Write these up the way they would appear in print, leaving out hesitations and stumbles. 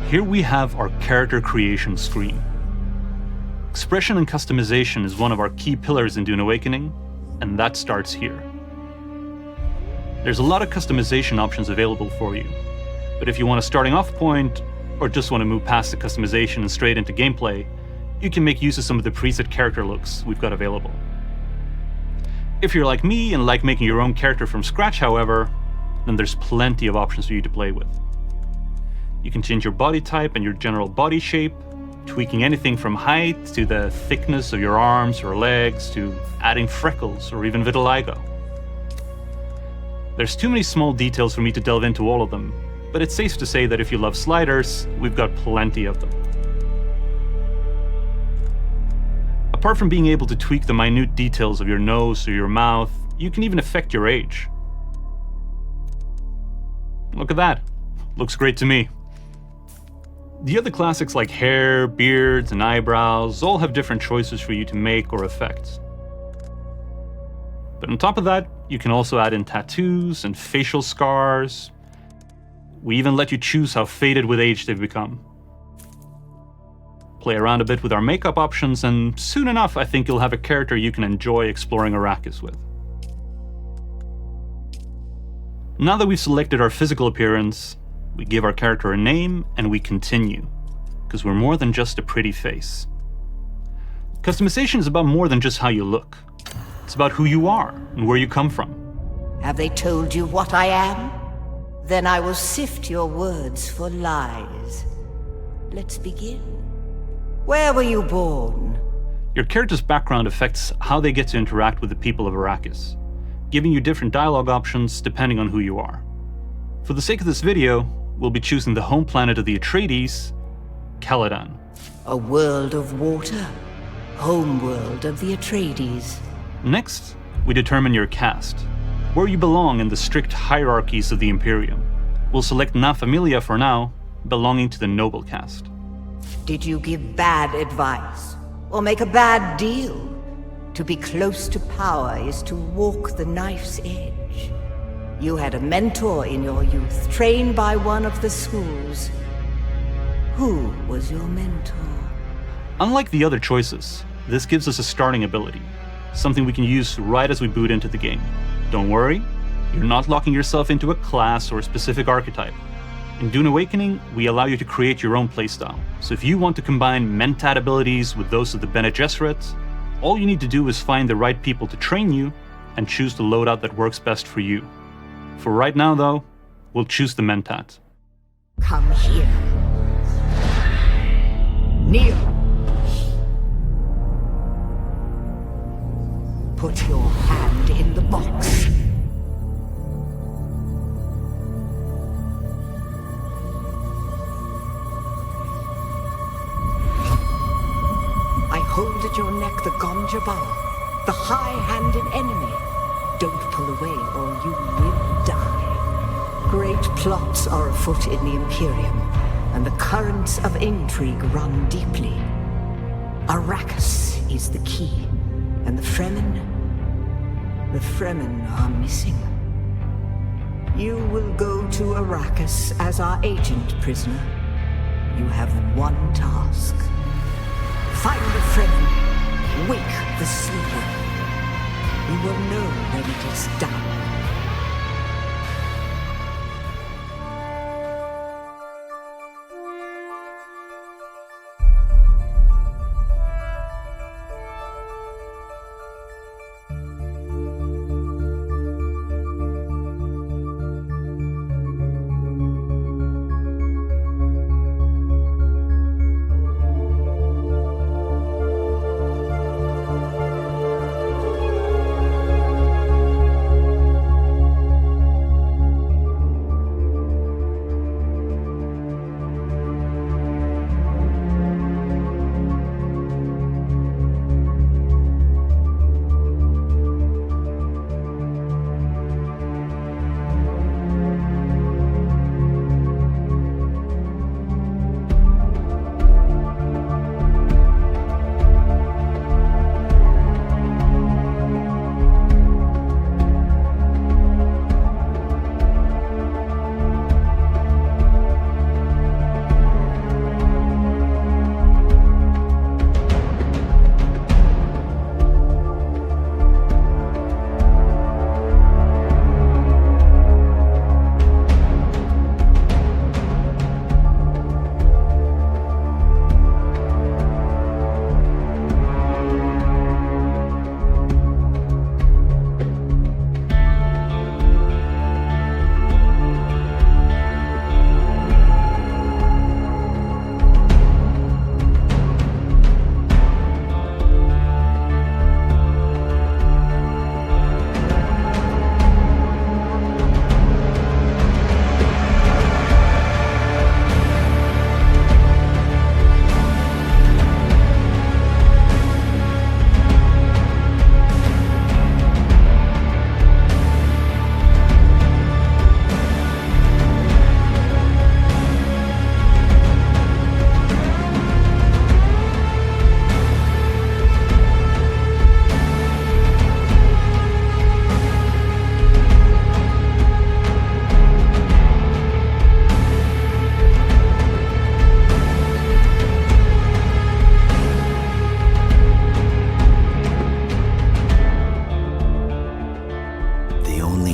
Here we have our character creation screen. Expression and customization is one of our key pillars in Dune Awakening, and that starts here. There's a lot of customization options available for you, but if you want a starting off point, or just want to move past the customization and straight into gameplay, you can make use of some of the preset character looks we've got available. If you're like me and like making your own character from scratch, however, then there's plenty of options for you to play with. You can change your body type and your general body shape, tweaking anything from height to the thickness of your arms or legs to adding freckles or even vitiligo. There's too many small details for me to delve into all of them, but it's safe to say that if you love sliders, we've got plenty of them. Apart from being able to tweak the minute details of your nose or your mouth, you can even affect your age. Look at that. Looks great to me. The other classics like hair, beards, and eyebrows all have different choices for you to make or affect. But on top of that, you can also add in tattoos and facial scars. We even let you choose how faded with age they've become. Play around a bit with our makeup options, and soon enough I think you'll have a character you can enjoy exploring Arrakis with. Now that we've selected our physical appearance, we give our character a name and we continue, because we're more than just a pretty face. Customization is about more than just how you look. It's about who you are and where you come from. Have they told you what I am? Then I will sift your words for lies. Let's begin. Where were you born? Your character's background affects how they get to interact with the people of Arrakis, giving you different dialogue options depending on who you are. For the sake of this video, we'll be choosing the home planet of the Atreides, Caladan. A world of water. Home world of the Atreides. Next, we determine your caste, where you belong in the strict hierarchies of the Imperium. We'll select Na Familia for now, belonging to the noble caste. Did you give bad advice? Or make a bad deal? To be close to power is to walk the knife's edge. You had a mentor in your youth, trained by one of the schools. Who was your mentor? Unlike the other choices, this gives us a starting ability, something we can use right as we boot into the game. Don't worry, you're not locking yourself into a class or a specific archetype. In Dune Awakening, we allow you to create your own playstyle. So if you want to combine Mentat abilities with those of the Bene Gesserit, all you need to do is find the right people to train you and choose the loadout that works best for you. For right now though, we'll choose the Mentat. Come here. Kneel. Put your hand in the box. I hold at your neck the Gonjabar, the high-handed enemy. Don't pull away or you will die. Great plots are afoot in the Imperium, and the currents of intrigue run deeply. Arrakis is the key, and the Fremen are missing. You will go to Arrakis as our agent, prisoner. You have one task. Find the Fremen, wake the sleeper. You will know when it is done.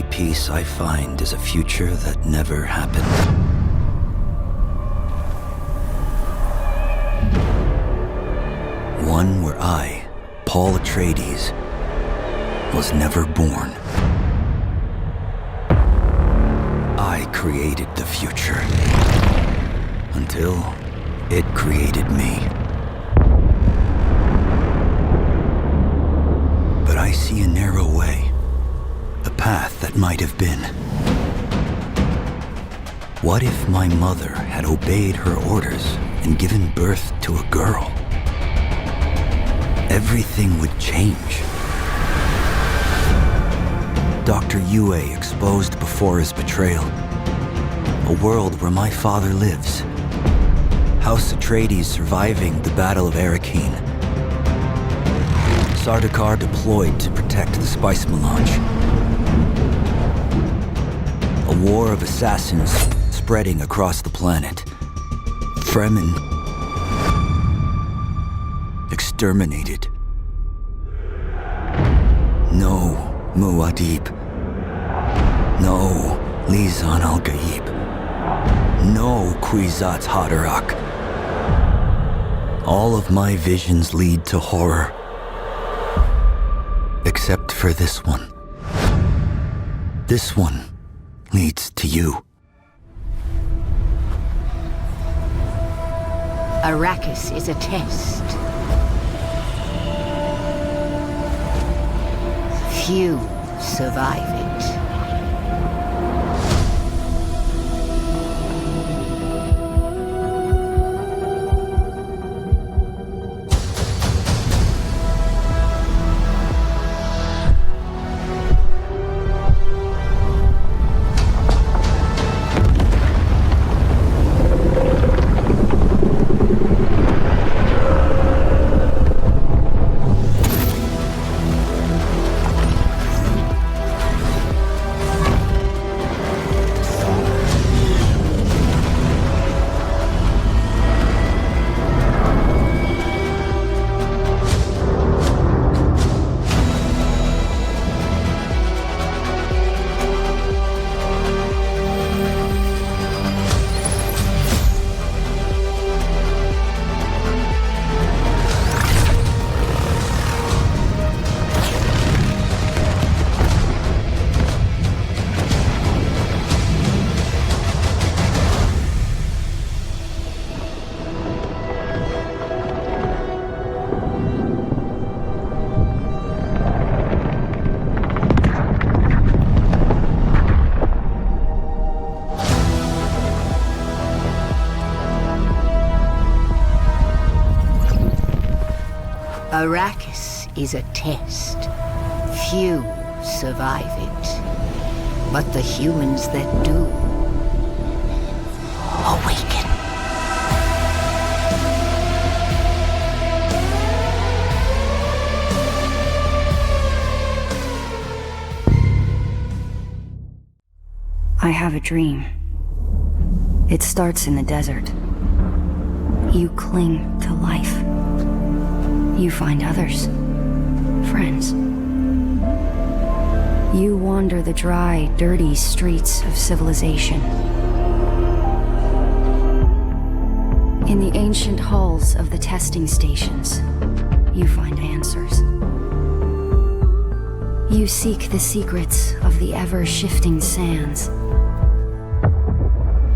only peace I find is a future that never happened. One where I, Paul Atreides, was never born. I created the future, until it created me. But I see a narrow way, a path that might have been. What if my mother had obeyed her orders and given birth to a girl? Everything would change. Dr. Yue exposed before his betrayal. A world where my father lives. House Atreides surviving the Battle of Arrakeen. Sardaukar deployed to protect the spice melange. A war of assassins spreading across the planet. Fremen exterminated. No Muad'Dib. No Lisan al-Gaib. No Kwisatz Haderach. All of my visions lead to horror. Except for this one. This one leads to you. Arrakis is a test. Few survive it. Arrakis is a test. Few survive it. But the humans that do awaken. I have a dream. It starts in the desert. You cling to life. You find others, friends. You wander the dry, dirty streets of civilization. In the ancient halls of the testing stations, you find answers. You seek the secrets of the ever-shifting sands.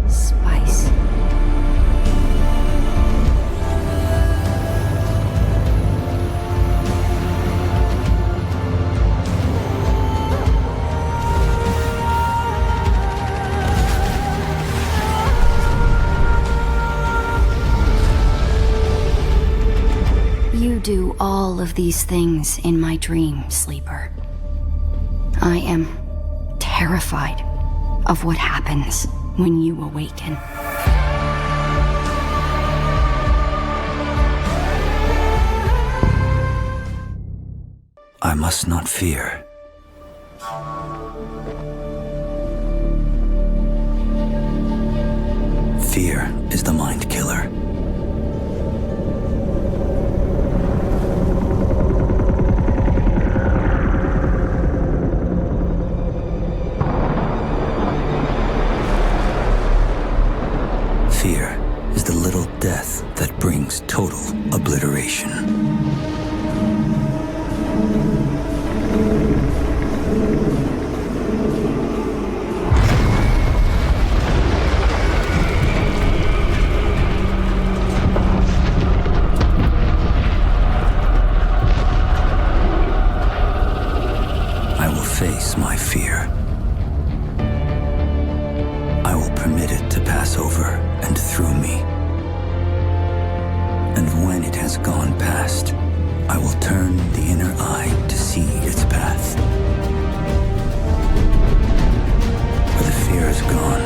Spice. You do all of these things in my dream, Sleeper. I am terrified of what happens when you awaken. I must not fear. Fear is the mind killer. brings total obliteration. I will face my fear. I will permit it to pass over and through me. And when it has gone past, I will turn the inner eye to see its path. Where the fear is gone,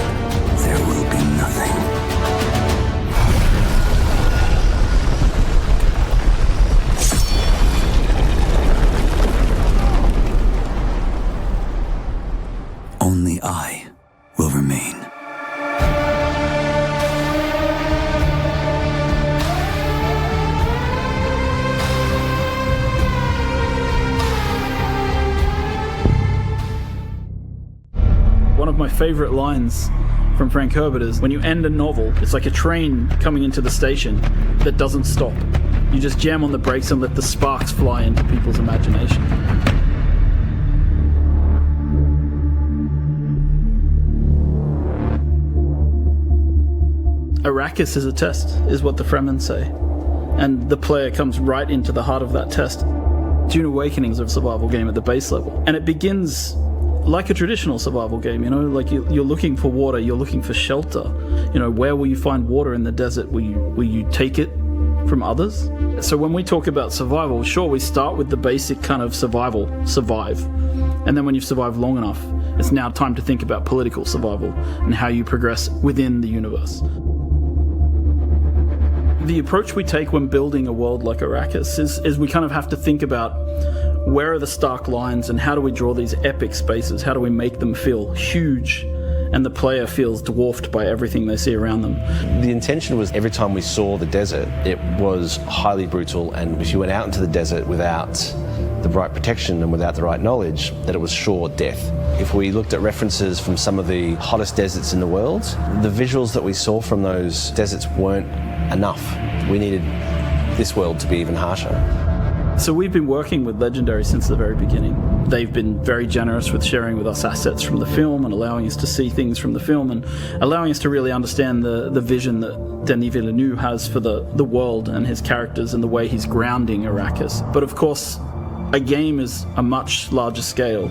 there will be nothing. Only I will remain. One of my favorite lines from Frank Herbert is, when you end a novel, it's like a train coming into the station that doesn't stop. You just jam on the brakes and let the sparks fly into people's imagination. Arrakis is a test, is what the Fremen say. And the player comes right into the heart of that test. Dune Awakening is a survival game at the base level. And it begins like a traditional survival game, you know, like you're looking for water, you're looking for shelter. You know, where will you find water in the desert? Will you take it from others? So when we talk about survival, sure, we start with the basic kind of survive. And then when you've survived long enough, it's now time to think about political survival and how you progress within the universe. The approach we take when building a world like Arrakis is we kind of have to think about where are the stark lines and how do we draw these epic spaces? How do we make them feel huge and the player feels dwarfed by everything they see around them? The intention was every time we saw the desert, it was highly brutal, and if you went out into the desert without the right protection and without the right knowledge, that it was sure death. If we looked at references from some of the hottest deserts in the world, the visuals that we saw from those deserts weren't enough. We needed this world to be even harsher. So we've been working with Legendary since the very beginning. They've been very generous with sharing with us assets from the film and allowing us to see things from the film and allowing us to really understand the vision that Denis Villeneuve has for the world and his characters and the way he's grounding Arrakis. But of course, a game is a much larger scale,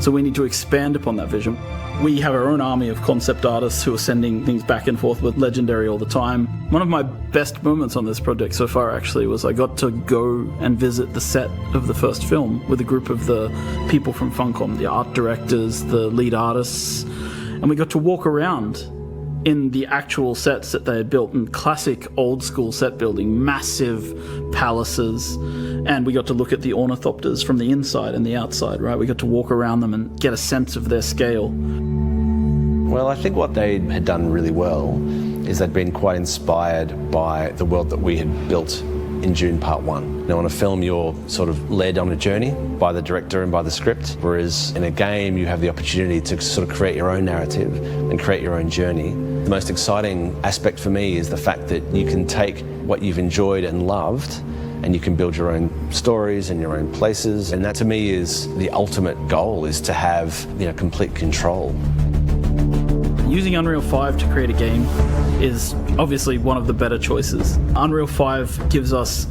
so we need to expand upon that vision. We have our own army of concept artists who are sending things back and forth with Legendary all the time. One of my best moments on this project so far actually was I got to go and visit the set of the first film with a group of the people from Funcom, the art directors, the lead artists, and we got to walk around in the actual sets that they had built in classic old school set building, massive palaces, and we got to look at the ornithopters from the inside and the outside, right? We got to walk around them and get a sense of their scale. Well, I think what they had done really well is they'd been quite inspired by the world that we had built in Dune Part 1. Now, on a film, you're sort of led on a journey by the director and by the script, whereas in a game, you have the opportunity to sort of create your own narrative and create your own journey. The most exciting aspect for me is the fact that you can take what you've enjoyed and loved and you can build your own stories and your own places. And that to me is the ultimate goal, is to have, you know, complete control. Using Unreal 5 to create a game is obviously one of the better choices. Unreal 5 gives us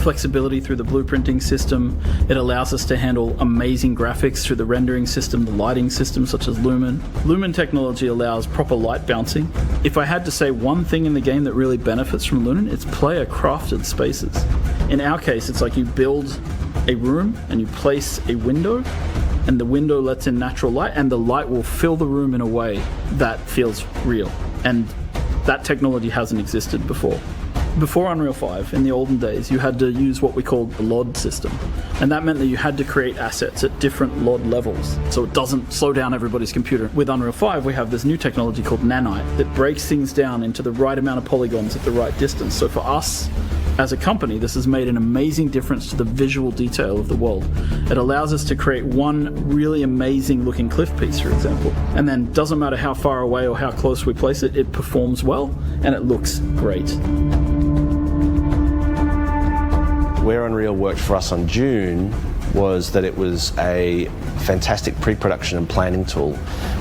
flexibility through the blueprinting system. It allows us to handle amazing graphics through the rendering system, the lighting system, such as Lumen. Lumen technology allows proper light bouncing. If I had to say one thing in the game that really benefits from Lumen, it's player-crafted spaces. In our case, it's like you build a room and you place a window, and the window lets in natural light, and the light will fill the room in a way that feels real. And that technology hasn't existed before. Before Unreal 5, in the olden days, you had to use what we called the LOD system. And that meant that you had to create assets at different LOD levels, so it doesn't slow down everybody's computer. With Unreal 5, we have this new technology called Nanite that breaks things down into the right amount of polygons at the right distance. So for us, as a company, this has made an amazing difference to the visual detail of the world. It allows us to create one really amazing looking cliff piece, for example, and then doesn't matter how far away or how close we place it, it performs well and it looks great. where Unreal worked for us on Dune was that it was a fantastic pre-production and planning tool.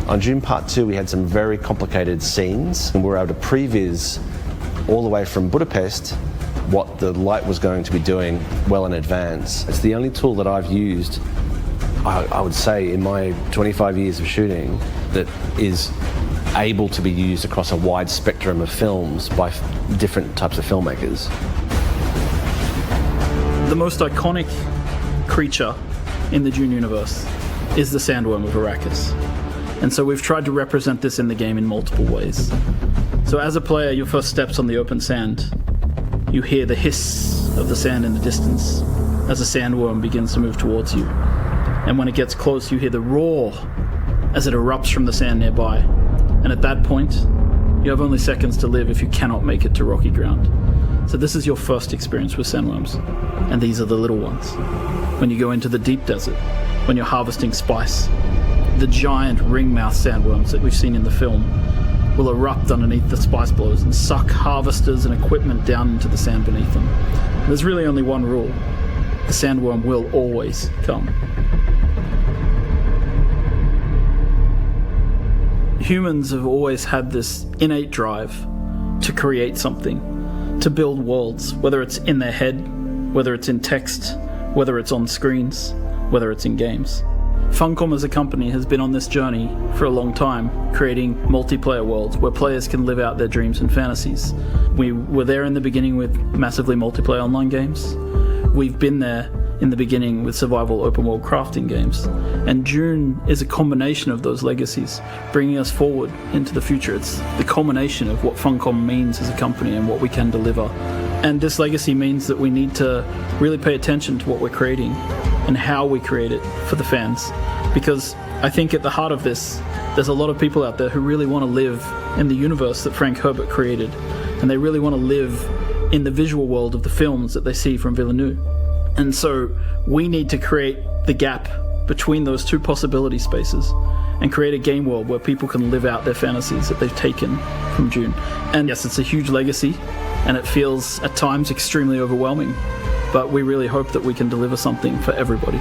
On Dune Part 2 we had some very complicated scenes and we were able to previs all the way from Budapest what the light was going to be doing well in advance. It's the only tool that I've used, I would say, in my 25 years of shooting that is able to be used across a wide spectrum of films by different types of filmmakers. The most iconic creature in the Dune universe is the sandworm of Arrakis. And so we've tried to represent this in the game in multiple ways. So as a player, your first steps on the open sand, you hear the hiss of the sand in the distance as a sandworm begins to move towards you. And when it gets close, you hear the roar as it erupts from the sand nearby. And at that point, you have only seconds to live if you cannot make it to rocky ground. So this is your first experience with sandworms, and these are the little ones. When you go into the deep desert, when you're harvesting spice, the giant ring-mouth sandworms that we've seen in the film will erupt underneath the spice blows and suck harvesters and equipment down into the sand beneath them. There's really only one rule: the sandworm will always come. Humans have always had this innate drive to create something, to build worlds, whether it's in their head, whether it's in text, whether it's on screens, whether it's in games. Funcom as a company has been on this journey for a long time, creating multiplayer worlds where players can live out their dreams and fantasies. We were there in the beginning with massively multiplayer online games. We've been there in the beginning with survival open world crafting games. And Dune is a combination of those legacies, bringing us forward into the future. It's the culmination of what Funcom means as a company and what we can deliver. And this legacy means that we need to really pay attention to what we're creating and how we create it for the fans. Because I think at the heart of this, there's a lot of people out there who really want to live in the universe that Frank Herbert created. And they really want to live in the visual world of the films that they see from Villeneuve. And so we need to create the gap between those two possibility spaces and create a game world where people can live out their fantasies that they've taken from Dune. And yes, it's a huge legacy, and it feels at times extremely overwhelming, but we really hope that we can deliver something for everybody.